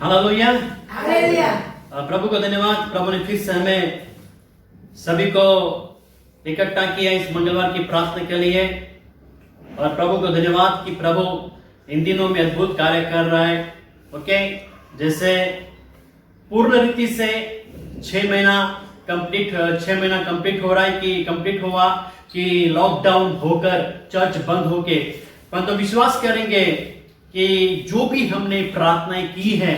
Hallelujah. Hallelujah. प्रभु को धन्यवाद। प्रभु ने फिर से हमें सभी को इकट्ठा किया इस मंगलवार की प्रार्थना के लिए, और प्रभु को धन्यवाद कि प्रभु इन दिनों में अद्भुत कार्य कर रहा है। ओके, जैसे पूर्ण रीति से 6 महीना कंप्लीट हो रहा है कि कंप्लीट हुआ कि लॉकडाउन होकर चर्च बंद होके, परंतु विश्वास करेंगे कि जो भी हमने प्रार्थनाएं की है,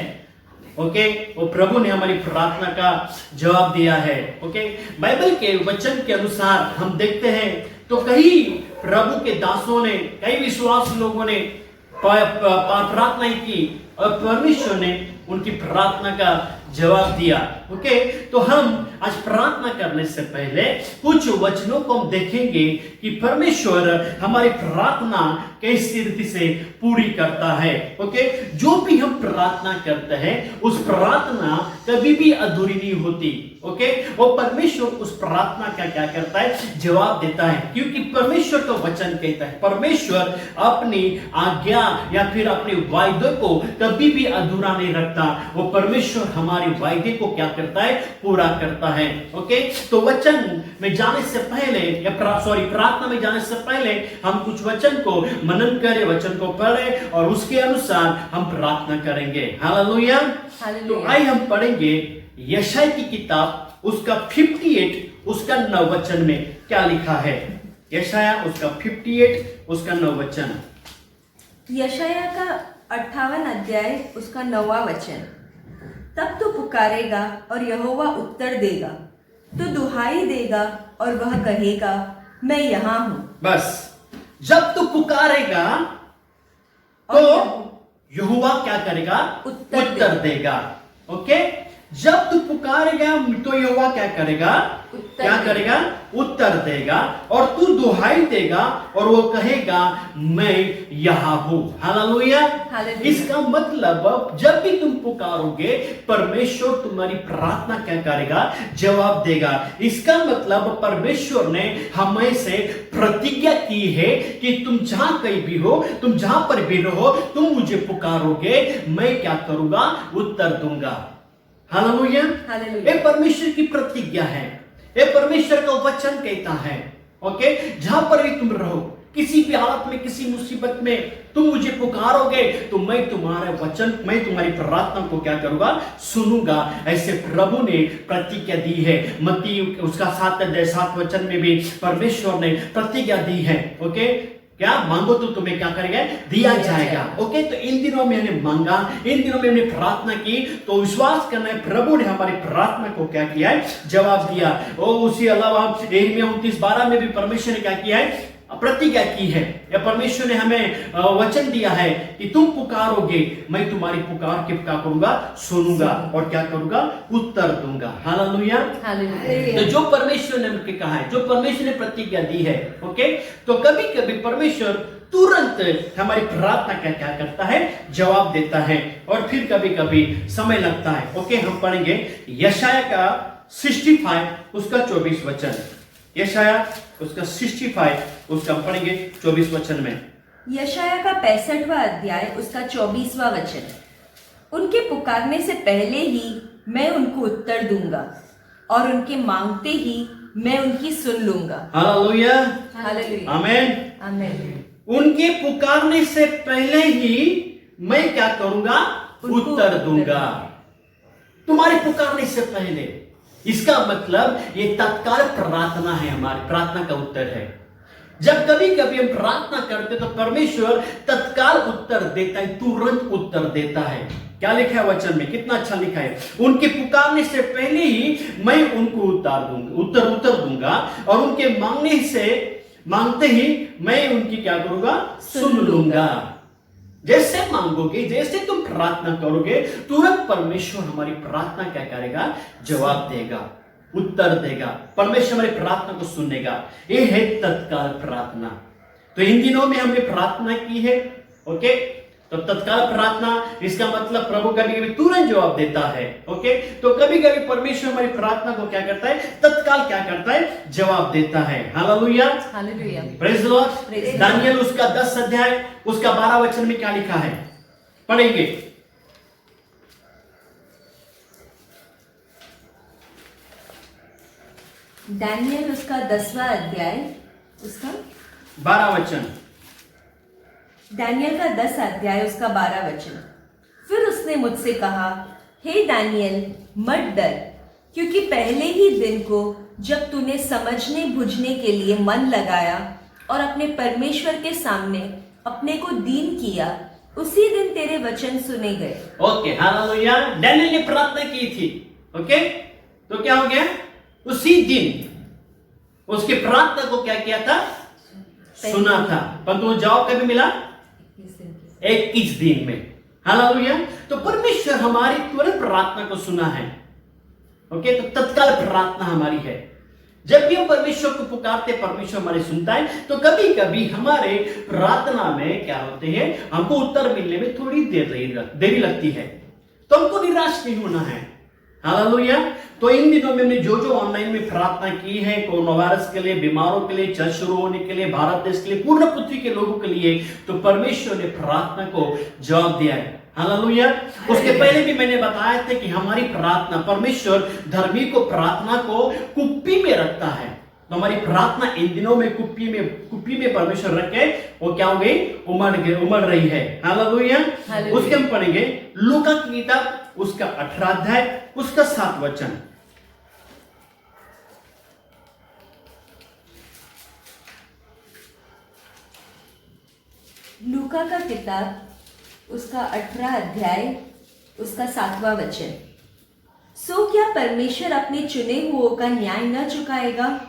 ओके, वो प्रभु ने हमारी प्रार्थना का जवाब दिया है। ओके, बाइबल के वचन के अनुसार हम देखते हैं तो कई प्रभु के दासों ने, कई विश्वास लोगों ने प्रार्थनाएं की और परमेश्वर ने उनकी प्रार्थना का जवाब दिया। ओके, तो हम आज प्रार्थना करने से पहले कुछ वचनों को हम देखेंगे कि परमेश्वर हमारी प्रार्थना कैसी रीति से पूरी करता है। ओके, जो भी हम प्रार्थना करते हैं उस प्रार्थना कभी भी अधूरी नहीं होती। ओके, वो परमेश्वर उस प्रार्थना का क्या करता है, जवाब देता है, क्योंकि परमेश्वर का वचन कहता है परमेश्वर अपनी आज्ञा या फिर अपने वायदे को कभी भी अधूरा नहीं रखता। वो परमेश्वर हमारे वायदे को क्या करता है, पूरा करता है। ओके, तो वचन में जाने से पहले या प्रार्थना में जाने से पहले हम कुछ वचन को मनन करें, वचन को पढ़ें और उसके अनुसार हम प्रार्थना करेंगे। हालेलुया। तो आइए हम पढ़ेंगे यशायाह की किताब उसका 58 उसका 9 वचन में क्या लिखा है। यशायाह उसका 58 उसका 9 वचन। यशायाह का 58 अध्याय उसका 9वां वचन। तब तू पुकारेगा और यहोवा उत्तर देगा, तू दुहाई देगा और वह कहेगा मैं यहाँ हूँ। बस, जब तू पुकारेगा तो यहोवा क्या करेगा, उत्तर देगा। ओके, जब तू पुकारेगा तो यहोवा क्या करेगा, उत्तर देगा, और तू दुहाई देगा और वो कहेगा मैं यहाँ हूँ। हालेलुया। इसका मतलब जब भी तुम पुकारोगे परमेश्वर तुम्हारी प्रार्थना क्या करेगा, जवाब देगा। इसका मतलब परमेश्वर ने हमें से प्रतिज्ञा की है कि तुम जहां कहीं भी हो, तुम जहां पर भी रहो, तुम मुझे पुकारोगे, मैं क्या करूंगा, उत्तर दूंगा। हालेलुया। ये परमेश्वर की प्रतिज्ञा है, ये परमेश्वर का वचन कहता है। ओके, जहां पर भी तुम रहो, किसी भी हालत में, किसी मुसीबत में तुम मुझे पुकारोगे तो मैं तुम्हारे वचन, मैं तुम्हारी प्रार्थना को क्या करूंगा, सुनूंगा। ऐसे प्रभु ने प्रतिज्ञा दी है। मत्ती उसका 7 वचन में भी परमेश्वर ने प्रतिज्ञा दी है। ओके, क्या मांगो तो तुम्हें क्या करेगा, दिया जाएगा। ओके, तो इन दिनों में हमने मांगा, इन दिनों में हमने प्रार्थना की, तो विश्वास करना है प्रभु ने हमारी प्रार्थना को क्या किया है, जवाब दिया। और उसी अलावा यिर्मयाह 29:12 में भी परमेश्वर ने क्या किया है, प्रतिज्ञा की है, या परमेश्वर ने हमें वचन दिया है कि तुम पुकारोगे, मैं तुम्हारी पुकार के क्या करूंगा, सुनूंगा और क्या करूंगा, उत्तर दूंगा। हालेलुया। तो जो परमेश्वर ने हमको कहा है, जो परमेश्वर ने प्रतिज्ञा दी है, ओके, तो कभी कभी परमेश्वर तुरंत हमारी प्रार्थना का क्या करता है, जवाब देता है, और फिर कभी कभी समय लगता है। ओके, हम पढ़ेंगे यशायाह का 65 उसका 24 वचन। यशायाह उसका 65 उसका पढ़ेंगे 24 वचन में। यशायाह का 65वां अध्याय उसका 24वां वचन। उनके पुकारने से पहले ही मैं उनको उत्तर दूंगा और उनके मांगते ही मैं उनकी सुन लूंगा। हालेलुया। हालेलुया। आमीन। आमीन। उनके पुकारने से पहले ही मैं क्या करूंगा, उत्तर दूंगा। तुम्हारे पुकारने से पहले, इसका मतलब ये तत्काल प्रार्थना है, हमारी प्रार्थना का उत्तर है। जब कभी कभी हम प्रार्थना करते तो परमेश्वर तत्काल उत्तर देता है, तुरंत उत्तर देता है। क्या लिखा है वचन में, कितना अच्छा लिखा है, उनके पुकारने से पहले ही मैं उनको उत्तर दूंगा और उनके मांगते ही मैं उनकी क्या करूंगा, सुन लूंगा। जैसे मांगोगे, जैसे तुम प्रार्थना करोगे, तुरंत परमेश्वर हमारी प्रार्थना क्या करेगा, जवाब देगा, उत्तर देगा। परमेश्वर हमारी प्रार्थना को सुनेगा। ये है तत्काल प्रार्थना। तो इन दिनों में हमने प्रार्थना की है। ओके, तो तत्काल प्रार्थना, इसका मतलब प्रभु कभी कभी तुरंत जवाब देता है। ओके, तो कभी कभी परमेश्वर हमारी प्रार्थना को क्या करता है, तत्काल क्या करता है, जवाब देता है। Hallelujah. Hallelujah. Praise the Lord. Daniel उसका 10 अध्याय उसका 12 वचन में क्या लिखा है, पढ़ेंगे। दानियल उसका 10वां अध्याय उसका 12 वचन। दानियल का 10 अध्याय उसका 12 वचन। फिर उसने मुझसे कहा, हे दानियल, मत डर, क्योंकि पहले ही दिन को जब तूने समझने बुझने के लिए मन लगाया और अपने परमेश्वर के सामने अपने को दीन किया, उसी दिन तेरे वचन सुने गए। Okay, hallelujah. दानियल ने प्रार्थना की थी। ओके, तो क्या हो गया? उसी दिन उसकी प्रार्थना को क्या किया था? सुना था। परंतु वो जवाब कभी मिला? 21 दिन में। हालेलुया। तो परमेश्वर हमारी तुरंत प्रार्थना को सुना है। ओके, तो तत्काल प्रार्थना हमारी है। जब भी हम परमेश्वर को पुकारते, परमेश्वर हमारे सुनता है। तो कभी कभी हमारे प्रार्थना में क्या होते हैं, हमको उत्तर मिलने में थोड़ी देरी लगती है, तो हमको निराश नहीं होना है। हालेलुया। तो इन दिनों में हमने जो ऑनलाइन में प्रार्थना की है, कोरोना वायरस के लिए, बीमारों के लिए, चर्च शुरू होने के लिए, भारत देश के लिए, पूर्ण पृथ्वी के लोगों के लिए, तो परमेश्वर ने प्रार्थना को जवाब दिया है। हालेलुया। उसके पहले भी मैंने बताया था कि हमारी प्रार्थना, परमेश्वर धर्मी को प्रार्थना को कुप्पी में रखता है। तो हमारी प्रार्थना इन दिनों में कुप्पी में परमेश्वर रख के वो क्या हो गई? उमड़ रही है। हालेलुया। उसके हम पढ़ेंगे लूका की किताब उसका 18 अध्याय उसका 7 वचन। लूका का किताब उसका 18 अध्याय उसका 7वां वचन। सो क्या परमेश्वर अपने चुने हुओं का न्याय न चुकाएगा,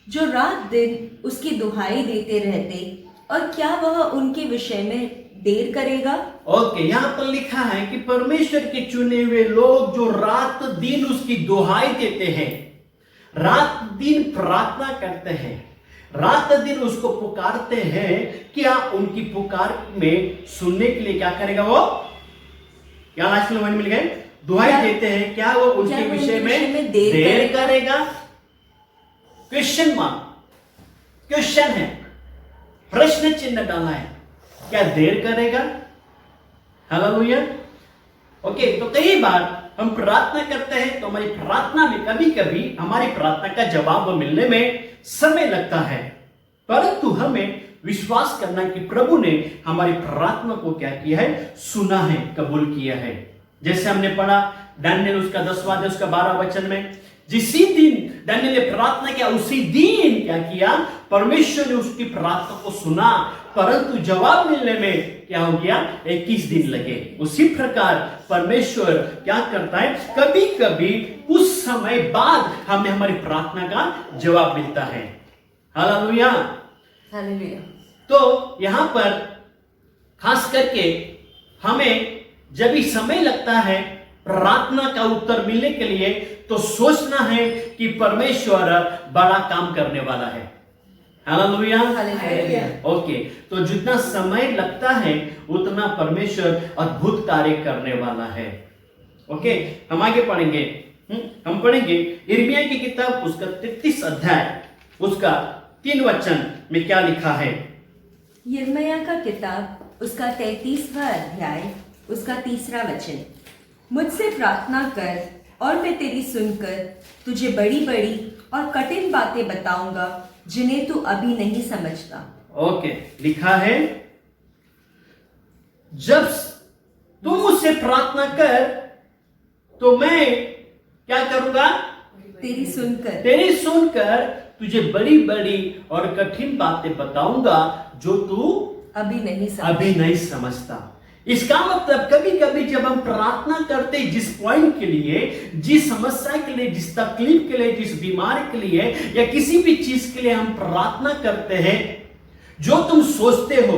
जो रात दिन उसकी दुहाई देते रहते, और क्या वह उनके विषय में देर करेगा? ओके, यहाँ पर लिखा है कि परमेश्वर के चुने हुए लोग जो रात दिन उसकी दुहाई देते हैं, रात दिन प्रार्थना करते हैं, रात दिन उसको पुकारते हैं, क्या उनकी पुकार में सुनने के लिए क्या करेगा? वो क्या लास्ट में मिल गए? दुहाई देते हैं, क्या वो उनके विषय में देर करेगा? क्वेश्चन है, प्रश्न चिन्ह डाला है, क्या देर करेगा? हालेलुया। ओके, तो कई बार हम प्रार्थना करते हैं, तो हमारी प्रार्थना में कभी कभी हमारी प्रार्थना का जवाब मिलने में समय लगता है, परंतु हमें विश्वास करना कि प्रभु ने हमारी प्रार्थना को क्या किया है? सुना है, कबूल किया है। जैसे हमने पढ़ा दानियल उसका 10वां अध्याय उसका 12 वचन में, जिसी दिन दानियल ने प्रार्थना किया, उसी दिन क्या किया? परमेश्वर ने उसकी प्रार्थना को सुना, परंतु जवाब मिलने में क्या हो गया? 21 दिन लगे। उसी प्रकार परमेश्वर क्या करता है? कभी कभी कुछ समय बाद हमें हमारी प्रार्थना का जवाब मिलता है। हालेलुया। हालेलुया। तो यहां पर खास करके हमें जब भी समय लगता है प्रार्थना का उत्तर मिलने के लिए, तो सोचना है कि परमेश्वर बड़ा काम करने वाला है। हालेलुया। ओके, तो जितना समय लगता है उतना परमेश्वर अद्भुत कार्य करने वाला है। ओके, हम आगे पढ़ेंगे। हम पढ़ेंगे यिर्मयाह की किताब उसका 33 अध्याय उसका 3 वचन में क्या लिखा है? यिर्मयाह का किताब उसका 33वां अध्याय उसका 3 वचन। मुझसे प्रार्थना कर और मैं तेरी सुनकर तुझे बड़ी बड़ी और कठिन बातें बताऊंगा, जिन्हें तू अभी नहीं समझता। ओके, लिखा है जब तू मुझसे प्रार्थना कर तो मैं क्या करूंगा? तेरी सुनकर तुझे बड़ी बड़ी और कठिन बातें बताऊंगा, जो तू अभी नहीं समझता। इसका मतलब कभी कभी जब हम प्रार्थना करते, जिस पॉइंट के लिए, जिस समस्या के लिए, जिस तकलीफ के लिए, जिस बीमारी के लिए या किसी भी चीज के लिए हम प्रार्थना करते हैं, जो तुम सोचते हो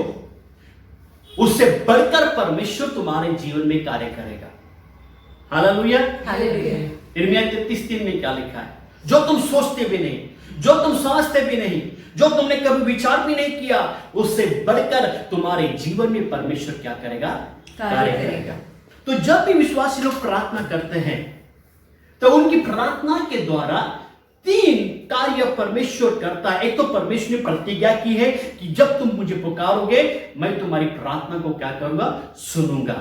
उससे बढ़कर परमेश्वर तुम्हारे जीवन में कार्य करेगा। हालेलुया। यिर्मयाह 33:3 में क्या लिखा है? जो तुम सोचते भी नहीं, जो तुम समझते भी नहीं, जो तुमने कभी विचार भी नहीं किया, उससे बढ़कर तुम्हारे जीवन में परमेश्वर क्या करेगा? कार्य करेगा। तो जब भी विश्वासी लोग प्रार्थना करते हैं, तो उनकी प्रार्थना के द्वारा 3 कार्य परमेश्वर करता है। एक तो परमेश्वर ने प्रतिज्ञा की है कि जब तुम मुझे पुकारोगे, मैं तुम्हारी प्रार्थना को क्या करूंगा? सुनूंगा।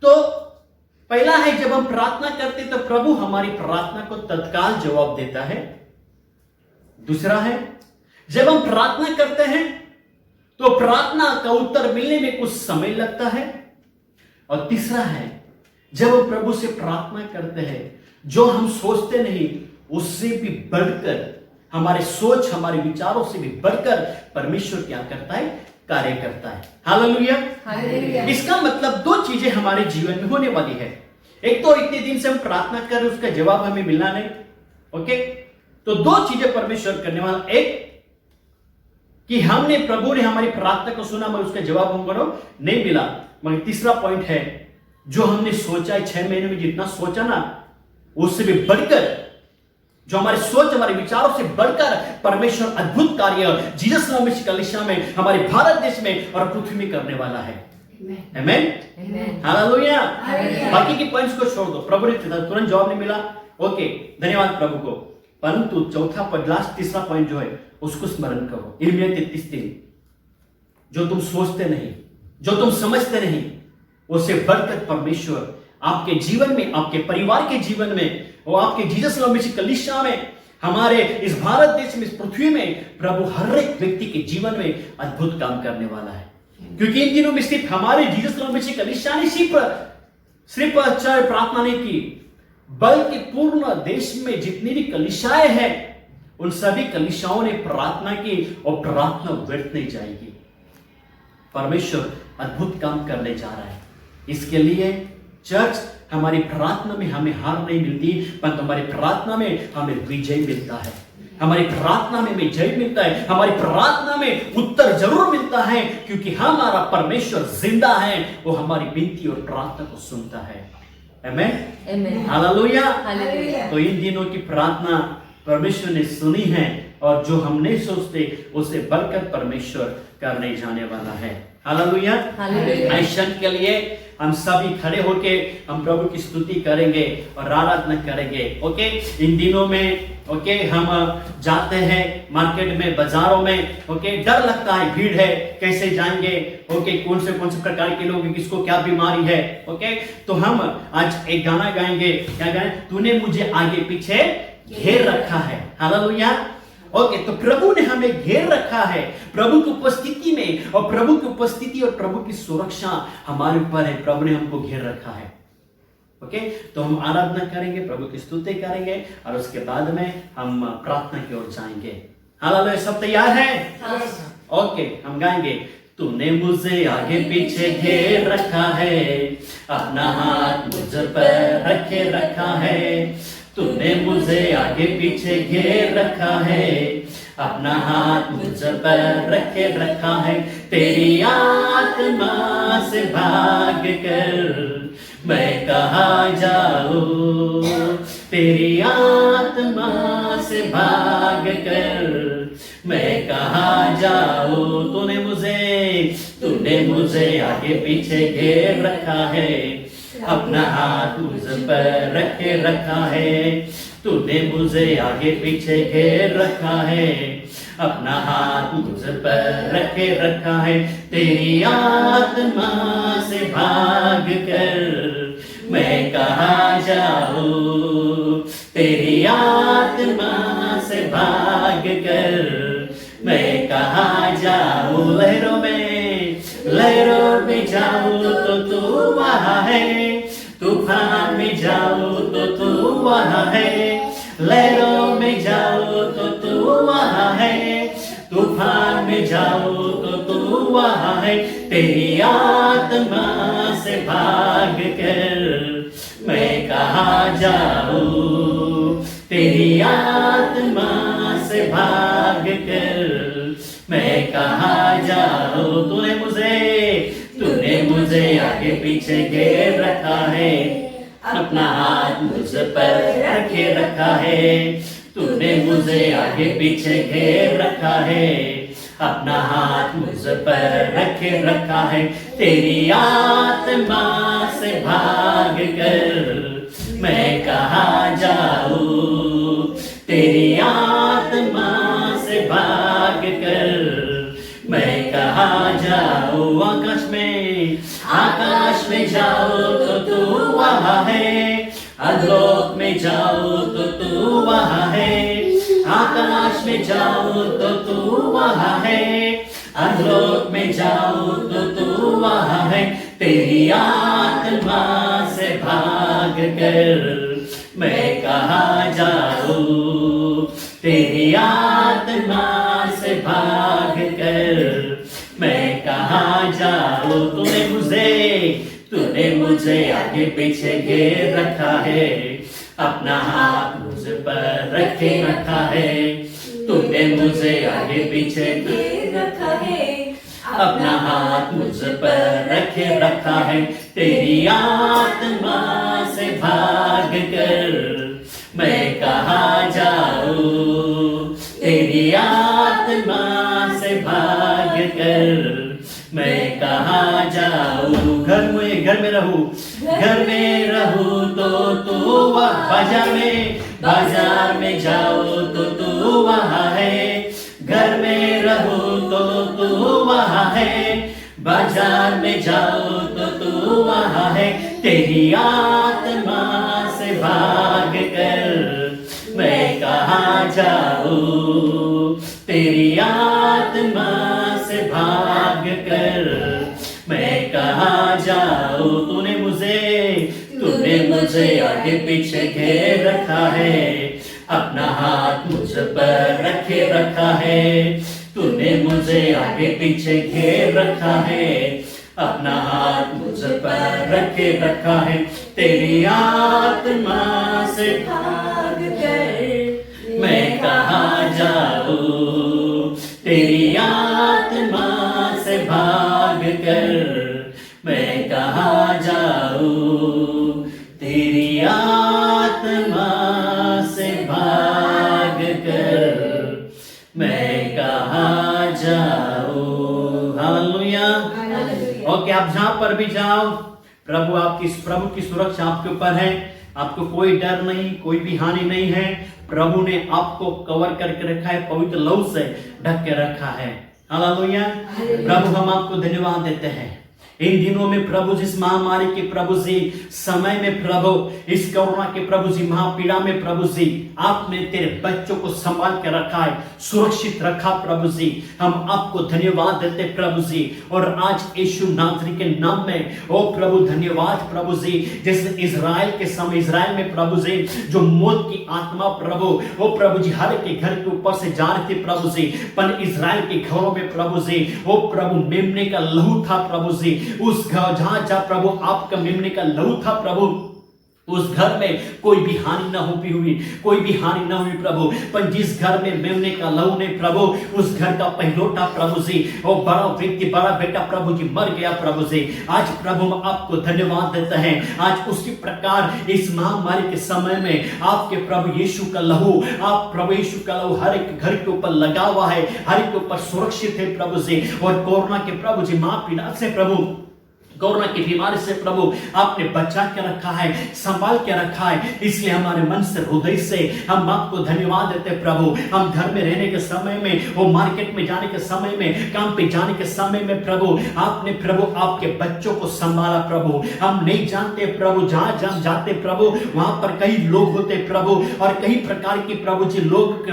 तो पहला है, जब हम प्रार्थना करते तो प्रभु हमारी प्रार्थना को तत्काल जवाब देता है। दूसरा है, जब हम प्रार्थना करते हैं तो प्रार्थना का उत्तर मिलने में कुछ समय लगता है। और तीसरा है, जब हम प्रभु से प्रार्थना करते हैं, जो हम सोचते नहीं उससे भी बढ़कर, हमारे सोच हमारे विचारों से भी बढ़कर परमेश्वर क्या करता है, कार्य करता है। हालेलुया। इसका मतलब दो चीजें हमारे जीवन में होने वाली है। एक तो इतने दिन से हम प्रार्थना कर रहे, उसका जवाब हमें मिलना नहीं। ओके, तो दो चीजें परमेश्वर करने वाला, एक कि हमने, प्रभु ने हमारी प्रार्थना को सुना मगर उसका जवाब हमको नहीं मिला। मगर तीसरा पॉइंट है, जो हमने सोचा है 6 महीने में जितना सोचा ना, उससे भी बढ़कर, जो हमारे सोच हमारे विचारों से बढ़कर परमेश्वर अद्भुत कार्य जीसस नाम में कलीसिया में, हमारे भारत देश में और पृथ्वी में करने वाला है। आमेन, हालेलुया। बाकी के पॉइंट्स को छोड़ दो, प्रभु ने तुरंत जवाब नहीं मिला, ओके, धन्यवाद प्रभु को। परंतु चौथा पॉइंट, लास्ट तीसरा पॉइंट जो है उसको स्मरण करो। यिर्मयाह 33:3, जो तुम सोचते नहीं, जो तुम समझते नहीं, उससे बढ़कर परमेश्वर आपके जीवन में, आपके परिवार के जीवन में और आपके जीसस नाम में कलीसिया में, हमारे इस भारत देश में, इस पृथ्वी में प्रभु हर एक व्यक्ति के जीवन में अद्भुत काम करने वाला है। क्योंकि इन दिनों में सिर्फ हमारे जीसस नाम में कलीसिया ने सिर्फ प्रार्थना नहीं की, बल्कि पूर्ण देश में जितनी भी कलीसियाएं हैं उन सभी कलीसियाओं ने प्रार्थना की और प्रार्थना व्यर्थ नहीं जाएगी। परमेश्वर अद्भुत काम करने जा रहा है। इसके लिए चर्च, हमारी प्रार्थना में हमें हार नहीं मिलती, परंतु हमारी प्रार्थना में हमें विजय मिलता है। हमारी प्रार्थना में हमें जय मिलता है, हमारी प्रार्थना में उत्तर जरूर मिलता है, क्योंकि हमारा परमेश्वर जिंदा है, वो हमारी विनती और प्रार्थना को सुनता है। आमेन, हालेलुया। तो इन दिनों की प्रार्थना परमेश्वर ने सुनी है, और जो हम नहीं सोचते उससे बढ़कर परमेश्वर करने जाने वाला है। हालेलुया। क्षण के लिए हम सभी खड़े होके हम प्रभु की स्तुति करेंगे और आराधना करेंगे। ओके, इन दिनों में ओके हम जाते हैं मार्केट में, बाजारों में, ओके, डर लगता है, भीड़ है, कैसे जाएंगे, ओके, कौन से प्रकार के लोग, किसको क्या बीमारी है। ओके, तो हम आज एक गाना गाएंगे। क्या गाएं? तूने मुझे आगे पीछे घेर रखा है। हालेलुया। ओके, तो प्रभु ने हमें घेर रखा है, प्रभु की उपस्थिति में, और प्रभु की उपस्थिति और प्रभु की सुरक्षा हमारे ऊपर है। प्रभु ने हमको घेर रखा है। ओके, तो हम आराधना करेंगे, प्रभु की स्तुति करेंगे, और उसके बाद में हम प्रार्थना की ओर जाएंगे। हालेलुया। सब तैयार हैं? ओके, हम गाएंगे। तूने मुझे आगे पीछे घेर रखा है, अपना हाथ मुझ पर रखे रखा है। तूने मुझे आगे पीछे घेर रखा है, अपना हाथ मुझ पर रखे रखा है। तेरी आत्मा से भाग कर मैं कहाँ जाऊं, तेरी आत्मा से भाग कर मैं कहाँ जाऊं। तूने मुझे आगे पीछे घेर रखा है, अपना हाथ मुझ पर रखे रखा है। तूने मुझे आगे पीछे घेर रखा है, अपना हाथ मुझ पर रखे रखा है। तेरी आत्मा से भाग कर मैं कहाँ जाऊं, तेरी आत्मा से भाग कर मैं कहाँ जाऊं। लहरों में जाऊं तो तू वहाँ है, तूफान में जाऊं तो तू वहाँ है। लहरों में जाऊं तो तू वहाँ है, तूफान में जाऊं तो तू वहाँ है। तेरी आत्मा से भाग कर मैं कहाँ जाऊं, तेरी आत्मा से भाग कर मैं कहाँ जाऊं। तूने मुझे आगे पीछे घेर रखा है, अपना हाथ मुझ पर रखे रखा है। तूने मुझे आगे पीछे घेर रखा है, अपना हाथ मुझ पर रखे रखा है। तेरी आत्मा से भाग कर मैं कहाँ जाऊं, तेरी आत्मा से भाग कर मैं कहाँ जाऊं। आकाश में जाओ तो तू वहाँ है, अधोलोक में जाओ तो तू वहाँ है। आकाश में जाऊं तो तू वहां है, अधोलोक में जाऊं तो तू वहां है। तेरी आत्मा से भाग कर मैं कहाँ जाऊं, तेरी आत्मा से भाग कर मैं कहाँ जाऊं। तूने मुझे आगे पीछे घेर रखा है, अपना हाथ मुझ पर रखे रखा है। तूने मुझे आगे पीछे घेर रखा है, अपना हाथ मुझ पर रखे रखा है। तेरी आत्मा से भाग कर मैं कहाँ जाऊं, तेरी आत्मा से भाग कर मैं कहाँ जाऊं। घर में रहूं तो तू बाजार में जाऊं तो तू वहां है। घर में रहूं तो तू वहां है, बाजार में जाऊं तो तू वहां है। तेरी आत्मा से भाग कर मैं कहाँ जाऊं, तेरी आत्मा से भाग कर मैं कहाँ जाऊं। तूने मुझे आगे पीछे घेर रखा है, अपना हाथ मुझ पर रखे रखा है। तूने मुझे आगे पीछे घेर रखा है, अपना हाथ मुझ पर रखे रखा है। तेरी आत्मा से भाग कर मैं कहाँ जाऊं, तेरी आत्मा से भाग कर मैं कहाँ जाऊं, तेरी आत्मा से भाग कर मैं कहाँ जाऊं। हालेलुया। ओके, आप जहां पर भी जाओ, प्रभु की सुरक्षा आपके ऊपर है। आपको कोई डर नहीं, कोई भी हानि नहीं है। प्रभु ने आपको कवर करके रखा है, पवित्र लहू से ढक के रखा है। हालेलुया। प्रभु हम आपको धन्यवाद देते हैं इन दिनों में प्रभु, जिस महामारी के प्रभु जी समय में प्रभु, इस कोरोना के प्रभु जी महापीड़ा में प्रभु जी आपने तेरे बच्चों को संभाल के रखा है, सुरक्षित रखा प्रभु जी। हम आपको धन्यवाद देते प्रभु जी। और आज यीशु नासरी के नाम में ओ प्रभु धन्यवाद प्रभु जी। जैसे इजराइल के समय, इजराइल में प्रभु जी जो मौत की आत्मा प्रभु ओ प्रभु जी हर के घर के ऊपर से जा रही थी प्रभु जी, पर इजराइल के घरों में प्रभु जी ओ प्रभु मेमने का लहू था प्रभु जी। उस घर जहां प्रभु आपका मेमने का लहू था प्रभु, उस घर में कोई भी हानि ना हुई, कोई भी हानि ना हुई प्रभु। पर जिस घर में मेमने का लहू ने प्रभु, उस घर का पहिलौठा प्रभु जी, वो बड़ा व्यक्ति, बड़ा बेटा प्रभु जी मर गया प्रभु जी। आज प्रभु हम आपको धन्यवाद देते हैं। आज उसी प्रकार इस महामारी के समय में आपके प्रभु यीशु का लहू, आप प्रभु यीशु का लहू हर एक घर के ऊपर लगा हुआ है, हर एक के ऊपर सुरक्षित है प्रभु जी। और कोरोना के प्रभु जी महापीड़ा से प्रभु, कोरोना की बीमारी से प्रभु आपने बचा के रखा है, संभाल के रखा है। इसलिए हमारे मन से, हृदय से हम आपको धन्यवाद देते प्रभु। हम घर में रहने के समय में, वो मार्केट में जाने के समय में, काम पे जाने के समय में प्रभु आपने प्रभु आपके बच्चों को संभाला प्रभु। हम नहीं जानते प्रभु, जहां जहां जाते प्रभु वहां पर कई लोग होते प्रभु, और कई प्रकार के प्रभु जी लोग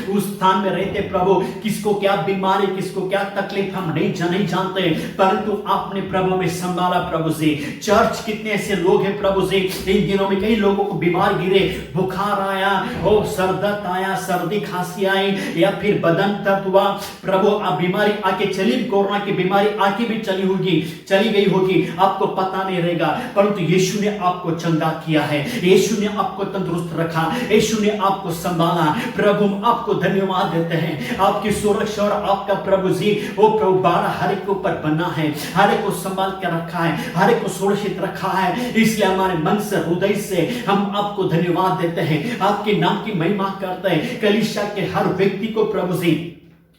उस स्थान में रहते प्रभु। किसको क्या बीमारी, किसको क्या तकलीफ हम नहीं जानते, परंतु आपने प्रभु में संभाला प्रभु जी। चर्च कितने ऐसे लोग हैं प्रभु जी, इन दिनों में कई लोगों को बीमार गिरे, बुखार आया, और सरदर्द आया, सर्दी खांसी आई, या फिर बदन दर्द हुआ प्रभु। अब बीमारी आके चली, कोरोना की बीमारी आके भी चली गई होगी, आपको पता नहीं रहेगा, परंतु यीशु ने आपको चंगा किया है, यीशु ने आपको तंदुरुस्त रखा, यीशु ने आपको संभाला। प्रभु हम आपको धन्यवाद देते हैं। आपकी सुरक्षा और आपका प्रभु जी वो प्रभु बाड़ा हर एक के ऊपर बना है, हर एक को संभाल के रखा है, हर एक को सुरक्षित रखा है। इसलिए हमारे मन से, हृदय से हम आपको धन्यवाद देते हैं, आपके नाम की महिमा करते हैं। कलीसिया के हर व्यक्ति को प्रभु जी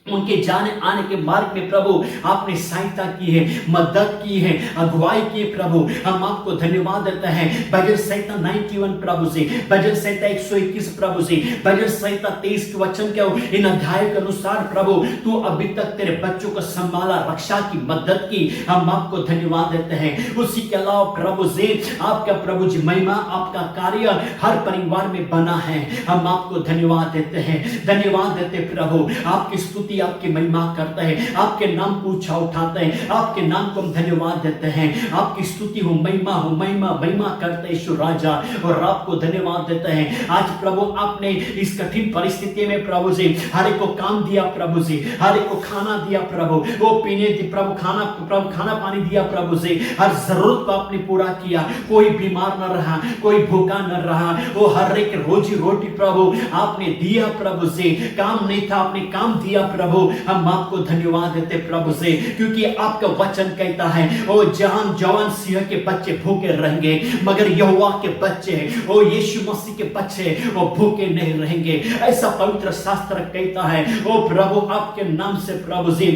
उनके जाने आने के मार्ग में प्रभु आपने सहायता की है, मदद की है, अगुवाई की है प्रभु। हम आपको धन्यवाद देते हैं भजन संहिता 91 प्रभु से, भजन संहिता 121 प्रभु से, भजन संहिता 23 के वचन के इन अध्याय के अनुसार प्रभु तू अभी तक तेरे बच्चों को संभाला, रक्षा की, मदद की। हम आपको धन्यवाद देते हैं। उसी के अलावा प्रभु जी आपका प्रभु जी महिमा, आपका कार्य हर परिवार में बना है। हम आपको धन्यवाद देते हैं, धन्यवाद देते प्रभु। आपकी स्तुति, आपकी महिमा करते हैं, आपके नाम को ऊंचा उठाते हैं, आपके नाम को हम धन्यवाद देते हैं। आपकी स्तुति हो, महिमा हो, महिमा महिमा करते हैं यीशु राजा, और आपको धन्यवाद देते हैं। आज प्रभु आपने इस कठिन परिस्थिति में प्रभु जी हर एक को काम दिया प्रभु जी, हर एक को खाना दिया प्रभु, वो पीने दी प्रभु, खाना पानी दिया प्रभु जी, हर जरूरत को आपने पूरा किया। कोई बीमार न रहा, कोई भूखा न रहा, वो हर एक रोजी रोटी प्रभु आपने दिया प्रभु जी। काम नहीं था, आपने काम दिया प्रभु। हम आपको धन्यवाद देते प्रभु से, क्योंकि आपका वचन कहता है ओ जवान सिंह के बच्चे भूखे रहेंगे, मगर यहोवा के बच्चे, ओ यीशु मसीह के बच्चे, वो भूखे नहीं रहेंगे। ऐसा पवित्र शास्त्र कहता है। ओ प्रभु आपके नाम से प्रभु जी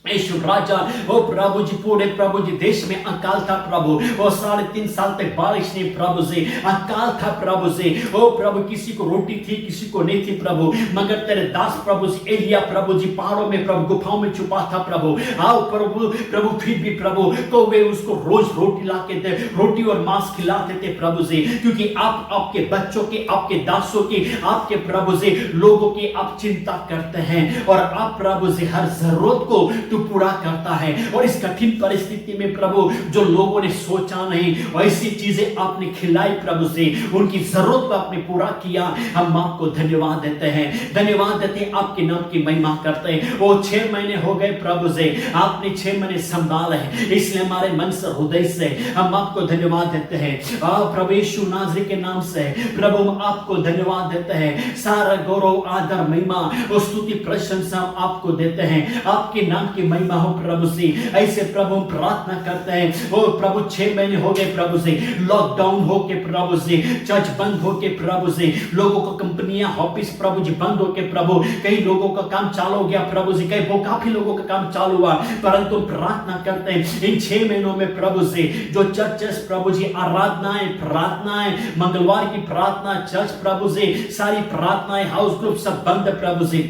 यीशु राजा, ओ प्रभु जी पूरे प्रभु जी देश में अकाल था प्रभु, वो 3.5 साल तक बारिश नहीं प्रभु जी, अकाल था प्रभु जी। ओ प्रभु किसी को रोटी थी, किसी को नहीं थी प्रभु, मगर तेरे दास प्रभु जी एलिया प्रभु जी पहाड़ों में प्रभु गुफाओं में छुपा था प्रभु। आओ प्रभु फिर भी प्रभु तो वे उसको रोज रोटी ला के दे, रोटी और मांस खिलाते थे प्रभु जी, क्योंकि आप आपके बच्चों की, आपके दासों की, आपके प्रभु जी लोगों की आप चिंता करते हैं, और आप प्रभु जी हर जरूरत को पूरा करता है। और इस कठिन परिस्थिति में प्रभु जो लोगों ने सोचा नहीं, वैसी चीजें आपने खिलाई प्रभु से, उनकी जरूरत को आपने पूरा किया। हम आपको धन्यवाद देते हैं, धन्यवाद देते हैं, आपके नाम की महिमा करते हैं। वो 6 महीने हो गए प्रभु से, आपने 6 महीने संभाले हैं, इसलिए हमारे मन से, हृदय से हम आपको धन्यवाद देते हैं। प्रभु यीशु नाज़री के नाम से प्रभु हम आपको धन्यवाद देते हैं। सारा गौरव, आदर, महिमा और स्तुति, प्रशंसा आपको देते हैं। आपके नाम की महिमा हो प्रभु से। ऐसे प्रभु हम प्रार्थना करते हैं। ओ प्रभु 6 महीने हो गए प्रभु से, लॉकडाउन हो के प्रभु से, चर्च बंद हो के प्रभु से, लोगों को कंपनियां, ऑफिस प्रभु जी बंद हो के प्रभु, कई लोगों का काम चालू हो गया प्रभु जी, काफी लोगों का काम चालू हुआ, परंतु प्रार्थना करते हैं इन 6 महीनों में प्रभु से जो चर्चेस प्रभु जी, आराधनाएं, प्रार्थनाएं, मंगलवार की प्रार्थना, चर्च प्रभु से, सारी प्रार्थनाएं, हाउस ग्रुप सब बंद है प्रभु से।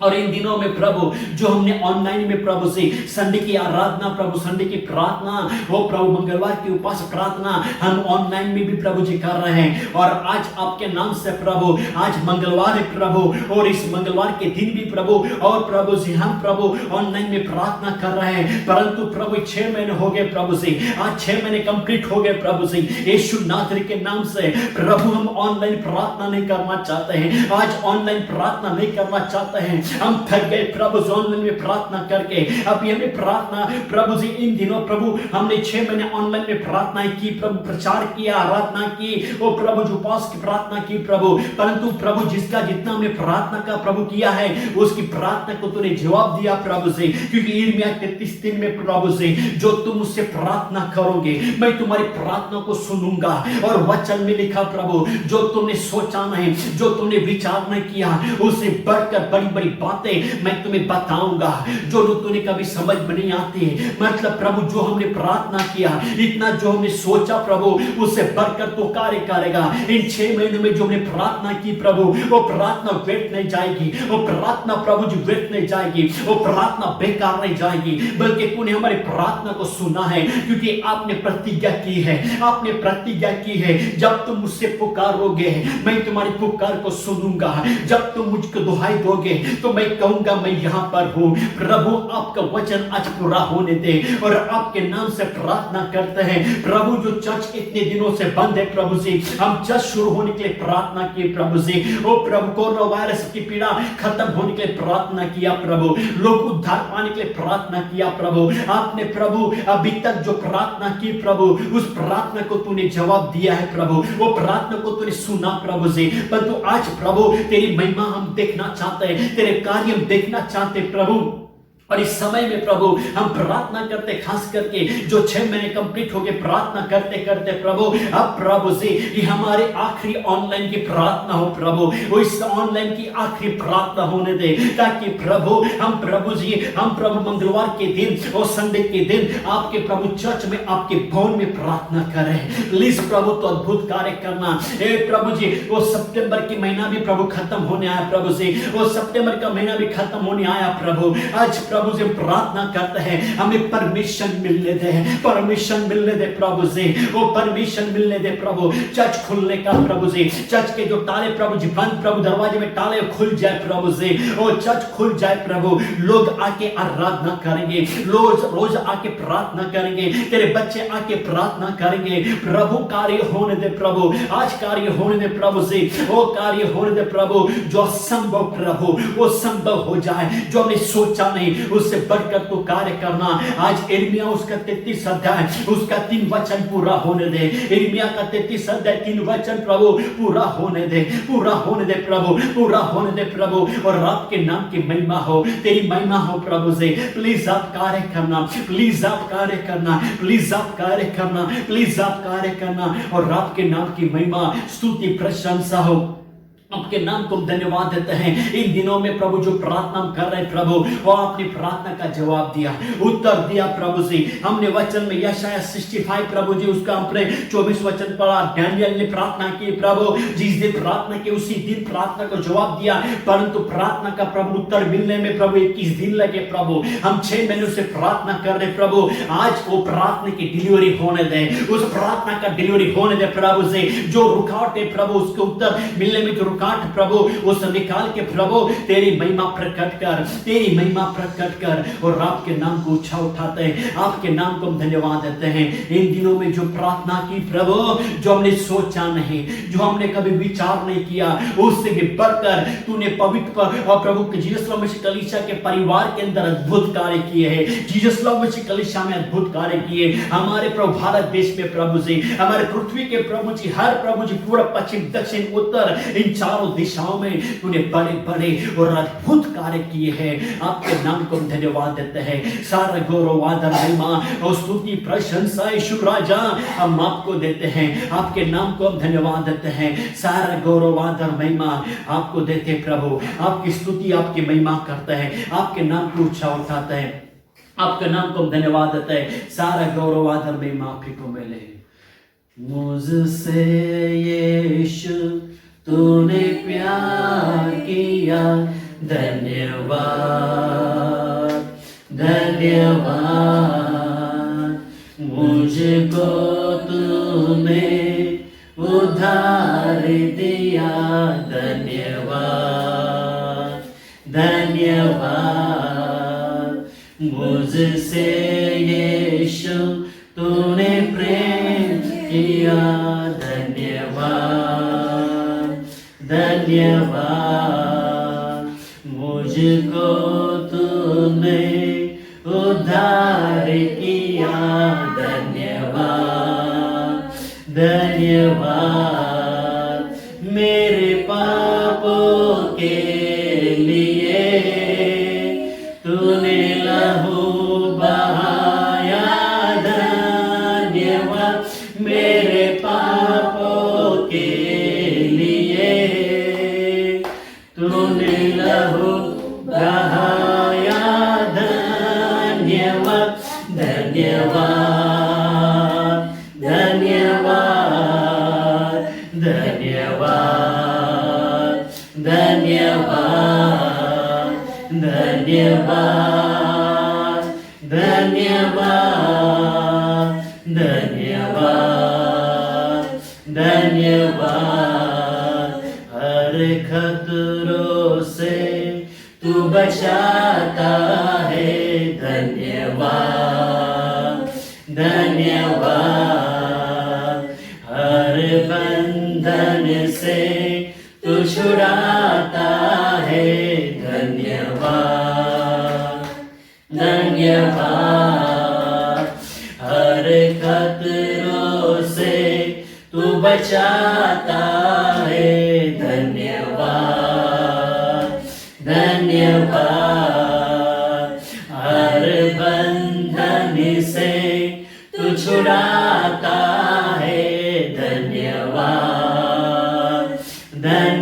और इन दिनों में प्रभु जो हमने ऑनलाइन में प्रभु से संडे की आराधना प्रभु, संडे की प्रार्थना, वो प्रभु मंगलवार की उपास प्रार्थना हम ऑनलाइन में भी प्रभु जी कर रहे हैं। और आज आपके नाम से प्रभु, आज मंगलवार है प्रभु, और इस मंगलवार के दिन भी प्रभु, और प्रभु जी हम प्रभु ऑनलाइन में प्रार्थना कर रहे हैं। परंतु प्रभु 6 महीने हो गए प्रभु से, आज 6 महीने कंप्लीट हो गए प्रभु से। यीशु नाज़री के नाम से प्रभु हम ऑनलाइन प्रार्थना नहीं करना चाहते हैं, आज ऑनलाइन प्रार्थना नहीं करना चाहते हैं। हम थक गए प्रभु ऑनलाइन में प्रार्थना करके। अभी हमें प्रार्थना प्रभु जी इन दिनों प्रभु हमने 6 महीने ऑनलाइन में प्रार्थना की प्रभु, प्रचार किया, आराधना की, वो प्रभु जो उपवास की प्रार्थना की प्रभु, परंतु प्रभु जिसका जितना हमने प्रार्थना का प्रभु किया है, उसकी प्रार्थना को तूने जवाब दिया प्रभु से, क्योंकि यिर्मयाह 33 दिन में प्रभु से जो तुम मुझसे प्रार्थना करोगे मैं तुम्हारी प्रार्थना को सुनूंगा। और वचन में लिखा प्रभु जो तुमने सोचा नहीं, जो तुमने विचार नहीं किया, उससे बढ़कर बड़ी बड़ी बातें मैं तुम्हें बताऊंगा जो तुम्हें कभी समझ में नहीं आती। मतलब प्रभु जो हमने प्रार्थना किया, इतना जो हमने सोचा प्रभु, उससे बढ़कर तो कार्य करेगा। इन 6 महीनों में जो हमने प्रार्थना की प्रभु, वो प्रार्थना व्यर्थ नहीं जाएगी, वो प्रार्थना प्रभु जी व्यर्थ नहीं जाएगी, वो प्रार्थना बेकार नहीं जाएगी, बल्कि तूने हमारी प्रार्थना को सुना है, क्योंकि आपने प्रतिज्ञा की है, आपने प्रतिज्ञा की है जब तुम मुझसे पुकारोगे मैं तुम्हारी पुकार को सुनूंगा, जब तुम मुझको दुहाई दोगे तो मैं कहूंगा मैं यहां पर हूं। प्रभु आपका वचन आज पूरा होने दे, और आपके नाम से प्रार्थना करते हैं प्रभु जो चर्च इतने दिनों से बंद है प्रभु जी, हम चर्च शुरू होने के लिए प्रार्थना की प्रभु जी, ओ प्रभु कोरोना वायरस की पीड़ा खत्म होने के लिए प्रार्थना किया प्रभु, लोग उद्धार पाने के लिए प्रार्थना किया प्रभु। आपने प्रभु अभी तक जो प्रार्थना की प्रभु, उस प्रार्थना को तूने जवाब दिया है प्रभु, वो प्रार्थना को तूने सुना प्रभु जी। परंतु आज प्रभु तेरी महिमा हम देखना चाहते हैं, तेरे कार्य हम देखना चाहते प्रभु। और इस समय में प्रभु हम प्रार्थना करते, खास करके जो 6 महीने कंप्लीट हो गए प्रार्थना करते करते प्रभु, अब प्रभु जी ये हमारे आखिरी ऑनलाइन की प्रार्थना हो प्रभु, वो इस ऑनलाइन की आखिरी प्रार्थना होने दे, ताकि प्रभु हम प्रभु मंगलवार के दिन और संडे के दिन आपके प्रभु चर्च में, आपके भवन में प्रार्थना करें। प्लीज प्रभु तो अद्भुत कार्य करना। हे प्रभु जी, वो सितंबर की महीना भी प्रभु खत्म होने आया प्रभु जी, वो सितंबर का महीना भी खत्म होने आया प्रभु। आज प्रभु जी प्रार्थना करते हैं, हमें परमिशन मिलने दे, परमिशन मिलने दे प्रभु जी, वो परमिशन मिलने दे प्रभु। चर्च खुलने का प्रभु जी, चर्च के जो ताले प्रभु जी बंद, प्रभु दरवाजे में ताले खुल जाए प्रभु जी, वो चर्च खुल जाए प्रभु। लोग आके आराधना करेंगे, रोज आके प्रार्थना करेंगे, तेरे बच्चे आके प्रार्थना करेंगे। प्रभु कार्य होने दे प्रभु, आज कार्य होने दे प्रभु जी, वो कार्य होने दे प्रभु। जो असंभव प्रभु वो संभव हो जाए, जो हमने सोचा नहीं उससे बढ़कर तो कार्य करना। आज यिर्मयाह उसका 33 अध्याय उसका 3 वचन पूरा होने दे। यिर्मयाह का 33 अध्याय 3 वचन प्रभु पूरा होने दे, पूरा होने दे प्रभु, पूरा होने दे प्रभु। और आपके नाम की महिमा हो, तेरी महिमा हो प्रभु से। प्लीज आप कार्य करना, प्लीज आप कार्य करना, प्लीज आप कार्य करना, प्लीज आप कार्य करना। और आपके नाम की महिमा, स्तुति, प्रशंसा हो। आपके नाम को धन्यवाद देते हैं। इन दिनों में प्रभु जो प्रार्थना कर रहे प्रभु, वो आपने प्रार्थना का जवाब दिया, उत्तर दिया प्रभु जी। हमने वचन में यशायाह 65 प्रभु जी उसका हमने 24 वचन पढ़ा। डैनियल ने प्रार्थना की प्रभु, जिस दिन प्रार्थना की उसी दिन प्रार्थना को जवाब दिया, परंतु प्रार्थना का प्रभु उत्तर मिलने में प्रभु 21 दिन लगे प्रभु। हम 6 महीनों से प्रार्थना कर रहे प्रभु, आज वो प्रार्थना की डिलीवरी होने दे, उस प्रार्थना का डिलीवरी होने दे प्रभु से। जो रुकावट है प्रभु उसके उत्तर मिलने में जो प्रभु उस निकाल के प्रभु तेरी महिमा प्रकट कर, तेरी महिमा प्रकट कर। और आपके नाम को ऊंचा उठाते हैं, आपके नाम को हम धन्यवाद देते हैं। इन दिनों में जो प्रार्थना की प्रभु, जो हमने सोचा नहीं, जो हमने कभी विचार नहीं किया, उससे भी बढ़कर तूने पवित्र और प्रभु के जीसस मसीह कलीसिया के परिवार के अंदर अद्भुत कार्य किए हैं। जीसस मसीह कलीसिया में अद्भुत कार्य किए हमारे प्रभु भारत देश में प्रभु जी, हमारे पृथ्वी के प्रभु जी, हर प्रभु जी पूर्व पश्चिम दक्षिण उत्तर इन चारों दिशाओं में तूने बड़े बड़े और अद्भुत कार्य किए हैं। आपके नाम को हम धन्यवाद देते हैं। सारा गौरव आदर महिमा और स्तुति प्रशंसा यीशु राजा हम आपको देते हैं। आपके नाम को हम धन्यवाद देते हैं। सारा गौरव आदर महिमा आपको देते प्रभु। आपकी स्तुति आपकी महिमा करते हैं, आपके नाम को ऊंचा उठाते हैं, आपके नाम को हम धन्यवाद देते हैं। सारा गौरव आदर महिमा आप ही को मिले। मुझसे यीशु तूने प्यार किया, धन्यवाद धन्यवाद। मुझको तूने उधार दिया, धन्यवाद धन्यवाद। मुझसे यीशु तूने प्रेम किया, धन्यवाद धन्यवाद। मुझको तूने उद्धार किया, धन्यवाद धन्यवाद। मेरे पापों के लिए तूने लहू बहाया, धन्यवाद। मेरे पापों के तूने लहू बहाया, धन्यवाद धन्यवाद धन्यवाद धन्यवाद धन्यवाद धन्यवाद धन्यवाद धन्यवाद धन्यवाद। हर खतरों से तू बचाता है, धन्यवाद धन्यवाद। हर बंधन से तू छुड़ाता है, धन्यवाद धन्यवाद। हर खतरों से तू बचाता है, धन्यवाद धन्यवाद।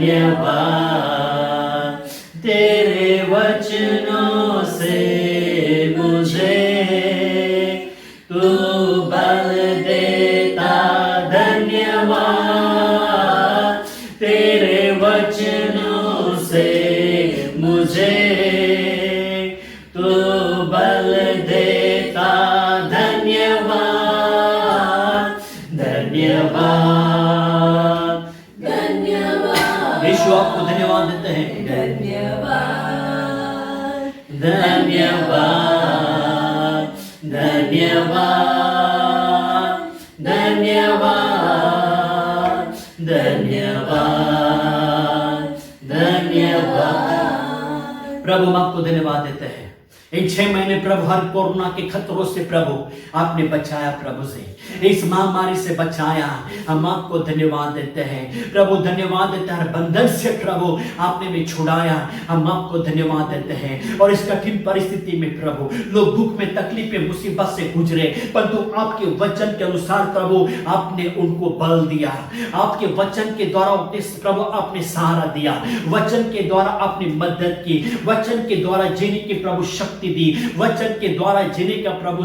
धन्यवाद तेरे वचनों से मुझे तू बल देता, धन्यवाद तेरे वचनों से मुझे तू बल देता, धन्यवाद धन्यवाद धन्यवाद। यीशु आपको धन्यवाद देते हैं, धन्यवाद धन्यवाद धन्यवाद धन्यवाद धन्यवाद धन्यवाद। प्रभु हम आपको धन्यवाद देते हैं। इन 6 महीने प्रभु हर कोरोना के खतरों से प्रभु आपने बचाया, प्रभु से इस महामारी से बचाया। हम आपको धन्यवाद देते हैं प्रभु, धन्यवाद देते हैं। हर बंधन से प्रभु आपने भी छुड़ाया, हम आपको धन्यवाद देते हैं। और इस कठिन परिस्थिति में प्रभु लोग दुख में, तकलीफ में, मुसीबत से गुजरे, परंतु आपके वचन के अनुसार प्रभु आपने उनको बल दिया। आपके वचन के द्वारा प्रभु आपने सहारा दिया, वचन के द्वारा आपने मदद की, वचन के द्वारा जीने की प्रभु शक्ति दी, वचन के द्वारा जीने का प्रभु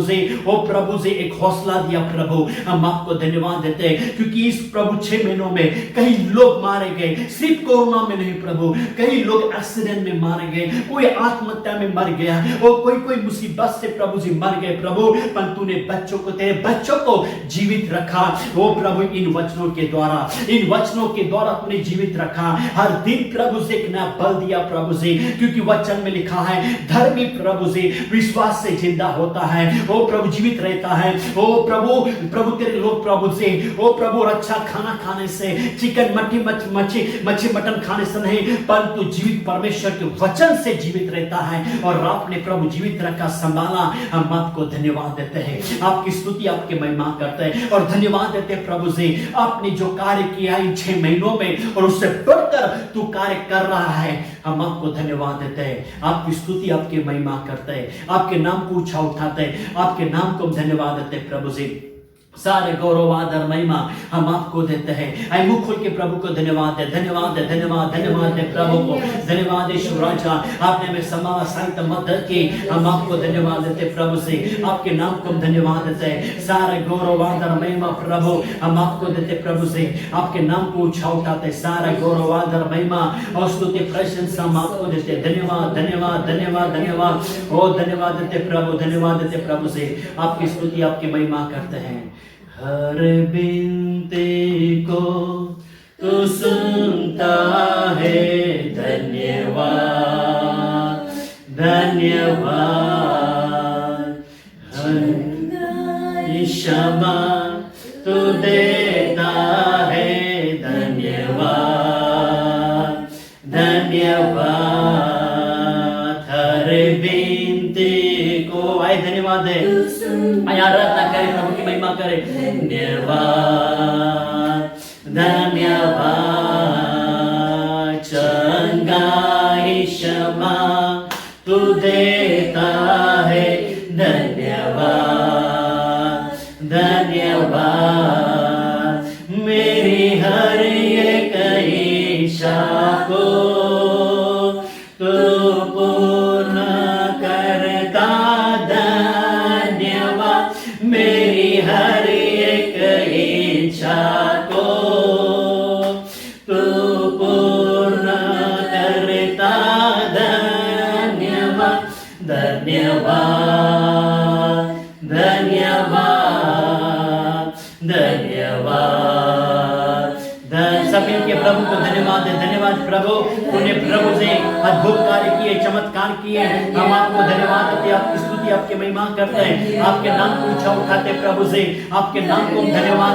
से एक हौसला दिया। प्रभु हम आपको धन्यवाद देते हैं, क्योंकि इस प्रभु 6 महीनों में कई लोग मारे गए, सिर्फ कोरोना में नहीं प्रभु, कई लोग एक्सीडेंट में मारे गए, कोई आत्महत्या में मर गया, और कोई मुसीबत से प्रभु जी मर गए प्रभु, परंतु ने बच्चों को, तेरे बच्चों को जीवित रखा। वो प्रभु इन वचनों के द्वारा तूने जीवित रखा। हर दिन प्रभु से एक नया बल दिया प्रभु से, क्योंकि वचन में लिखा है धर्मी प्रभु से विश्वास से जिंदा होता है, वो प्रभु जीवित रहता है। ओ प्रभु तेरे लोग प्रभु से, ओ प्रभु अच्छा खाना खाने से, चिकन मच्छी मटन खाने से नहीं, परंतु जीवित परमेश्वर के वचन से जीवित रहता है। और आपने प्रभु जीवित रखा, संभाला। हम आपको धन्यवाद देते हैं, आपकी स्तुति, आपकी महिमा करते हैं और धन्यवाद देते हैं प्रभु से। आपने जो कार्य किया इन 6 महीनों में और उससे बढ़कर तू कार्य कर रहा है, हम आपको धन्यवाद देते हैं, आपकी स्तुति, आपकी महिमा करते हैं, आपके नाम को ऊंचा उठाते हैं, आपके नाम को हम धन्यवाद देते हैं प्रभु जी। सारे गौरव आदर महिमा हम आपको देते हैं। आइए मुख खोल के प्रभु को धन्यवाद दे, धन्यवाद दे, धन्यवाद धन्यवाद दे प्रभु को, धन्यवाद यीशु राजा, आपने हमें संभाला, सहायता मदद की। हम आपको धन्यवाद देते प्रभु से, आपके नाम को हम धन्यवाद देते हैं। सारे गौरव आदर महिमा प्रभु हम आपको देते प्रभु से, आपके नाम को ऊंचा उठाते। सारा गौरव आदर महिमा और स्तुति प्रशंसा हम आपको देते। धन्यवाद धन्यवाद धन्यवाद धन्यवाद, ओ धन्यवाद देते प्रभु, धन्यवाद देते प्रभु से, आपकी स्तुति, आपकी महिमा करते हैं। हर बिनती को तू सुनता है, धन्यवाद धन्यवाद। क्षमा तू देता है, धन्यवाद धन्यवाद। हर बिनती को आए धन्यवाद है, आराधना करे, प्रभु की महिमा करे। धन्यवाद धन्यवाद। चंगाई क्षमा तू देता है, धन्यवाद धन्यवाद। मेरी हर एक इच्छा को तू पूर्ण करता, धन्यवाद। मेरी हर एक इच्छा को तू पूर्ण करता, धन्यवाद धन्यवाद धन्यवाद धन्यवाद। सभी के प्रभु को धन्यवाद है, धन्यवाद प्रभु, तूने प्रभु से अद्भुत कार्य किए, चमत्कार किए। हम आपको धन्यवाद देते, आपकी स्तुति, आपकी महिमा करते हैं, आपके नाम को ऊंचा उठाते प्रभु से, आपके नाम को धन्यवाद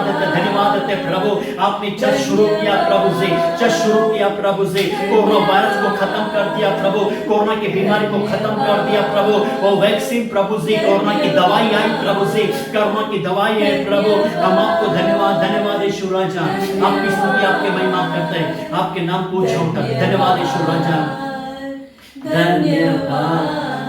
देते प्रभु। आपने चर्च शुरू किया प्रभु से, प्रभु से, कोरोना वायरस को खत्म कर दिया प्रभु, कोरोना की बीमारी को खत्म कर दिया प्रभु। वो वैक्सीन प्रभु से, कोरोना की दवाई आई प्रभु से, कोरोना की दवाई है प्रभु। हम आपको धन्यवाद यीशु राजा, आपकी स्तुति, आपकी महिमा करते हैं, आपके नाम को ऊंचा उठाते। धन्यवाद यीशु राजा, धन्यवाद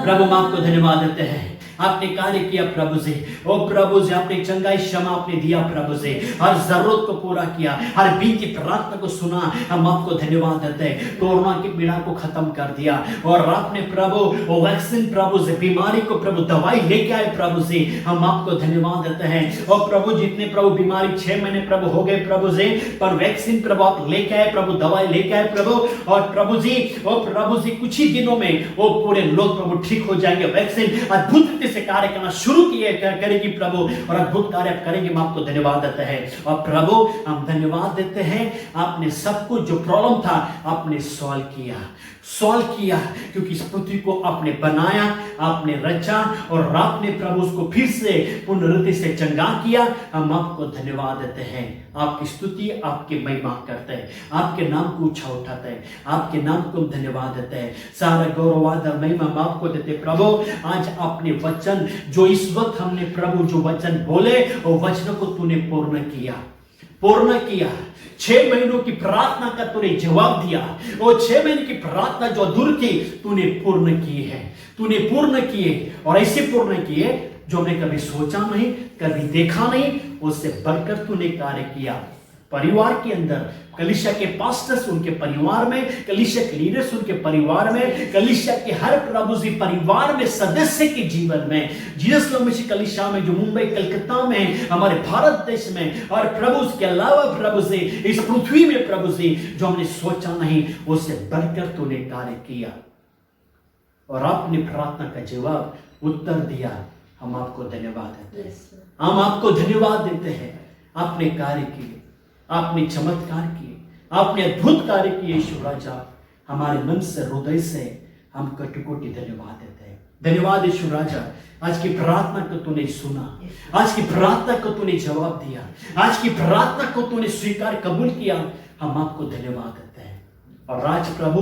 प्रभु। हम आपको धन्यवाद देते हैं, आपने कार्य किया प्रभु जी। ओ प्रभु जी, आपने चंगाई क्षमा आपने दिया प्रभु जी, हर जरूरत को पूरा किया, हर विनती प्रार्थना को सुना। हम आपको धन्यवाद देते हैं। कोरोना की पीड़ा को खत्म कर दिया और आपने प्रभु वो वैक्सीन प्रभु जी, बीमारी को प्रभु दवाई लेके आए प्रभु जी। हम आपको धन्यवाद देते हैं। और प्रभु जितने प्रभु बीमारी 6 महीने प्रभु हो गए प्रभु जी, पर वैक्सीन प्रभु आप लेके आए प्रभु, दवाई लेके आए प्रभु। और प्रभु जी, और प्रभु जी कुछ ही दिनों में वो पूरे लोग प्रभु ठीक हो जाएंगे। वैक्सीन अद्भुत रीति से कार्य करना शुरू करेगी प्रभु, और अद्भुत कार्य करेंगे। हम आपको धन्यवाद देते हैं। और प्रभु हम धन्यवाद देते हैं, आपने सब कुछ जो प्रॉब्लम था आपने सॉल्व किया, क्योंकि इस पृथ्वी को आपने बनाया, आपने रचा और आपने प्रभु उसको फिर से पुनरुत्थान से चंगा किया। हम आपको धन्यवाद देते हैं, आपकी स्तुति आपकी महिमा करते हैं, आपके नाम को ऊंचा उठाते हैं, आपके नाम को हम धन्यवाद देते हैं। सारा गौरव आदर महिमा हम आपको देते प्रभु। आज आपने वचन जो इस वक्त हमने प्रभु जो वचन बोले, वो वचन को तूने पूर्ण किया। 6 महीनों की प्रार्थना का तूने जवाब दिया। वो 6 महीने की प्रार्थना जो दूर थी तूने पूर्ण किए, और ऐसे पूर्ण किए जो हमने कभी सोचा नहीं, कभी देखा नहीं, उससे बढ़कर तूने कार्य किया। परिवार के अंदर कलीसिया के पास्टर्स उनके परिवार में, कलीसिया के लीडर्स उनके परिवार में, कलीसिया के हर प्रभु जी परिवार में, सदस्य के जीवन में, जीसस मसीह कलीसिया में जो मुंबई कलकत्ता में, हमारे भारत देश में, और प्रभु उसके अलावा प्रभु जी इस पृथ्वी में प्रभु जी जो हमने सोचा नहीं, उससे बढ़कर तूने कार्य किया और आपने प्रार्थना का जवाब उत्तर दिया। हम आपको धन्यवाद देते हैं। हम आपको धन्यवाद देते हैं। आपने कार्य किए, आपने चमत्कार किए, आपने अद्भुत कार्य किए। यीशु राजा, हमारे मन से, हृदय से हम कोटि धन्यवाद देते हैं। धन्यवाद यीशु राजा, आज की प्रार्थना को तूने सुना, आज की प्रार्थना को तूने जवाब दिया, आज की प्रार्थना को तूने स्वीकार कबूल किया। हम आपको धन्यवाद देते हैं। और आज प्रभु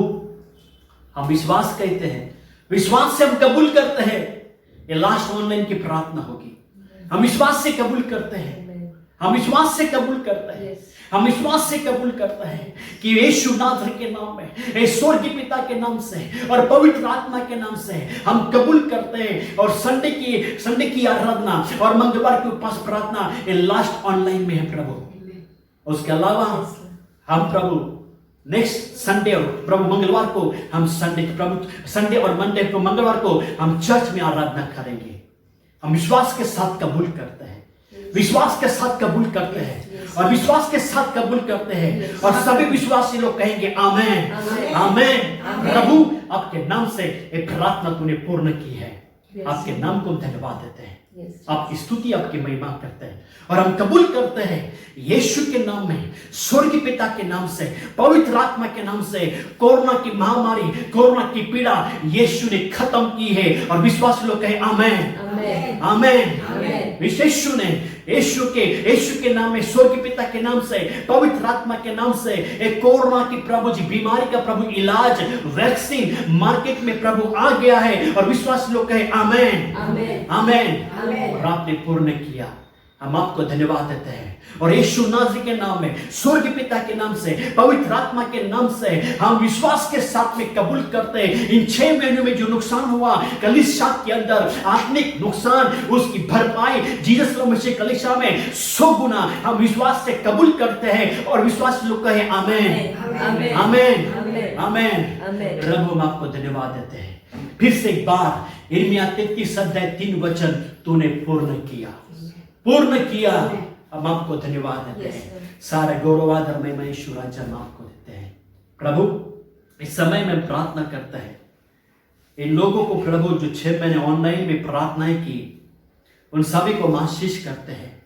हम विश्वास कहते हैं, विश्वास से हम कबूल करते हैं, ये लास्ट ऑनलाइन की प्रार्थना होगी। हम विश्वास से कबूल करते हैं, हम विश्वास से कबूल करते हैं, हम विश्वास से कबूल करते हैं कि यीशु नासरी के नाम में, स्वर्गीय पिता के नाम से और पवित्र आत्मा के नाम से हम कबूल करते हैं। और संडे की आराधना और मंगलवार की उपवास प्रार्थना ये लास्ट ऑनलाइन में है प्रभु। उसके अलावा हम प्रभु नेक्स्ट संडे और प्रभु मंगलवार को हम संडे और मंडे को मंगलवार को हम चर्च में आराधना करेंगे। हम विश्वास के साथ कबूल करते हैं, विश्वास के साथ कबूल करते हैं, और विश्वास के साथ कबूल करते हैं। और सभी विश्वासी लोग कहेंगे आमेन, आमेन। प्रभु आपके नाम से एक प्रार्थना तूने पूर्ण की है। आपके नाम को धन्यवाद देते हैं, आपकी स्तुति आपकी महिमा करते हैं। और हम कबूल करते हैं यीशु के नाम में, स्वर्गीय पिता के नाम से, पवित्र आत्मा के नाम से कोरोना की महामारी, कोरोना की पीड़ा यीशु ने खत्म की है। और विश्वासी लोग कहे आमेन, आमेन। यीशु ने यीशु के नाम में, स्वर्गीय पिता के नाम से, पवित्र आत्मा के नाम से एक कोरोना की प्रभु जी बीमारी का प्रभु इलाज, वैक्सीन मार्केट में प्रभु आ गया है। और विश्वासी लोग कहे आमेन, आमेन। और आपने पूर्ण किया। हम आपको धन्यवाद देते हैं। और यीशु नासरी के नाम में, स्वर्गीय पिता के नाम से, पवित्र आत्मा के नाम से हम विश्वास के साथ में कबूल करते हैं। इन 6 महीनों में जो नुकसान हुआ कलीसिया के अंदर, आत्मिक नुकसान, उसकी भरपाई जीसस मसीह कलीसिया में 100 गुना हम विश्वास से कबूल करते हैं। और विश्वास लोग कहे आमेन, आमेन, आमेन। प्रभु हम आपको धन्यवाद देते हैं। फिर से एक बार यिर्मयाह 33 अध्याय 3 वचन तूने पूर्ण किया। हम आपको धन्यवाद देते हैं। सारे गौरव आदर महिमा यीशु राजा हम आपको देते हैं। प्रभु इस समय में प्रार्थना करता है इन लोगों को प्रभु जो 6 महीने ऑनलाइन में प्रार्थनाएं की, उन सभी को आशीष करते हैं।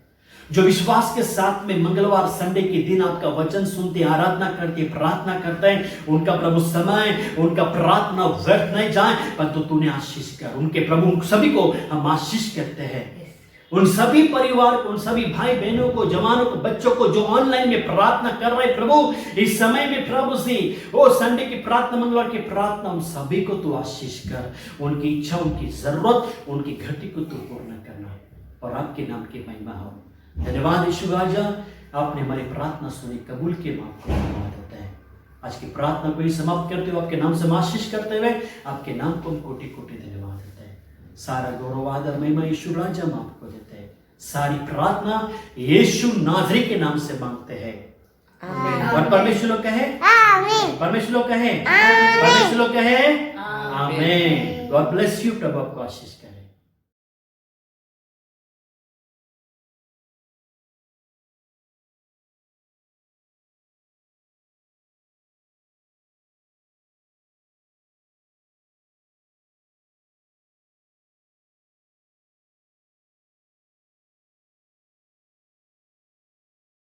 जो विश्वास के साथ में मंगलवार संडे के दिन आपका वचन सुनते, आराधना करते, प्रार्थना करते हैं, उनका प्रभु समय, उनका प्रार्थना व्यर्थ नहीं जाए, परंतु तूने आशीष कर। उनके प्रभु सभी को हम आशीष करते हैं। उन सभी परिवार को, उन सभी भाई बहनों को, जवानों को, बच्चों को जो ऑनलाइन में प्रार्थना कर रहे प्रभु, इस समय में प्रभु जी वो संडे की प्रार्थना, मंगलवार की प्रार्थना, उन सभी को तू आशीष कर। उनकी इच्छा, उनकी जरूरत, उनकी घटी को तू पूर्ण करना, और आपके नाम की महिमा हो। धन्यवाद यीशु राजा, आपने हमारी प्रार्थना सुनी, कबूल के मां को धन्यवाद देते हैं। आज की प्रार्थना को ही समाप्त करते हुए आपके नाम से आशीष करते हुए आपके नाम को हम कोटि कोटि धन्यवाद देते हैं। सारा गौरव आदर महिमा यीशु राजा हम आपको देते हैं। सारी प्रार्थना यीशु नाजरी के नाम से मांगते हैं। और परमेश्वर लोग कहे परमेश्वर लोग कहे परमेश्वर लोग कहे आमीन। God bless you. प्रभु आपको आशीष